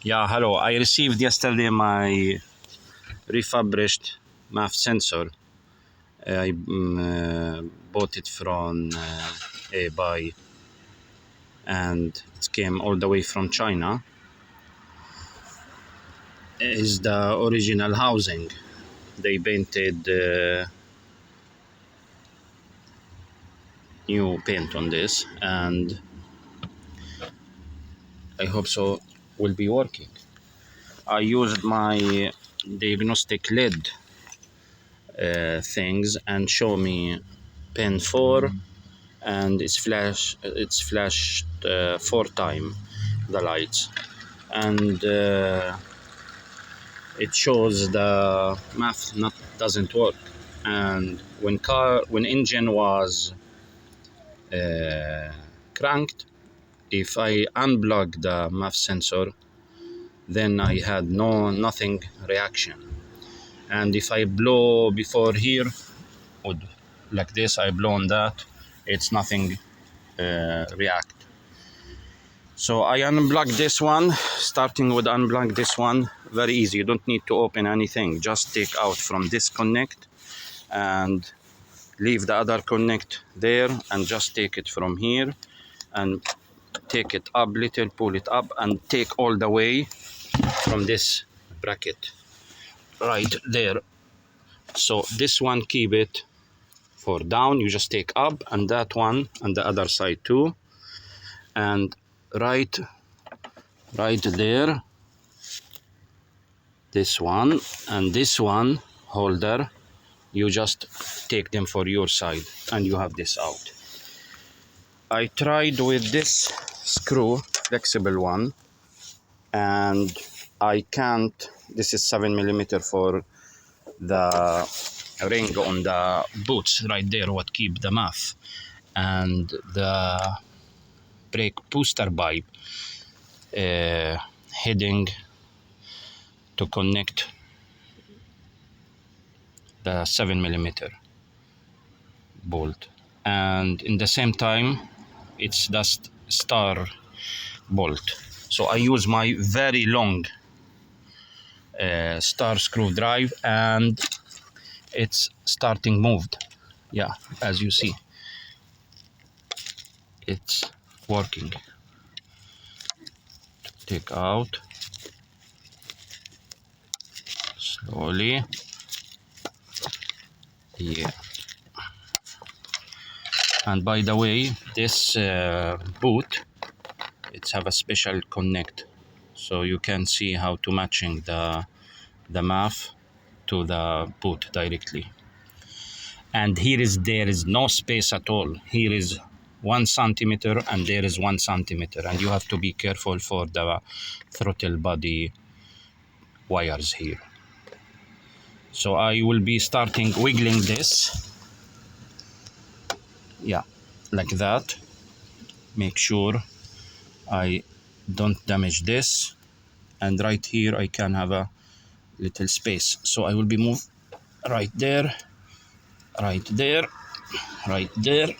Yeah, hello. I received yesterday my refurbished MAF sensor. I bought it from eBay, and it came all the way from China. Is the original housing. They painted new paint on this, and I hope so will be working. I used my diagnostic LED things and show me pin 4, and it's flashed 4 times the lights, and it shows the math doesn't work. And when engine was cranked, if I unplug the MAF sensor, then I had nothing reaction. And if I blow before here, like this, I blow on that, it's nothing react. So I unplug this one. Starting with unplug this one, very easy. You don't need to open anything. Just take out from this connect and leave the other connect there, and just take it from here and take it up little, pull it up, and take all the way from this bracket right there. So this one, keep it for down, you just take up, and that one and the other side too, and right there, this one and this one holder, you just take them for your side and you have this out. I tried with this screw, flexible one, and I can't. This is 7mm for the ring on the boots right there, what keep the MAF, and the brake booster pipe heading to connect the 7mm bolt, and in the same time it's the star bolt. So I use my very long star screwdriver, and it's starting moved. Yeah, as you see, it's working. Take out slowly. Yeah. And by the way, this boot, it's have a special connect, so you can see how to matching the MAF to the boot directly. And there is no space at all. Here is 1 centimeter and there is 1 centimeter, and you have to be careful for the throttle body wires here. So I will be starting wiggling this, yeah, like that. Make sure I don't damage this, and right here I can have a little space, so I will be move right there, right there, right there,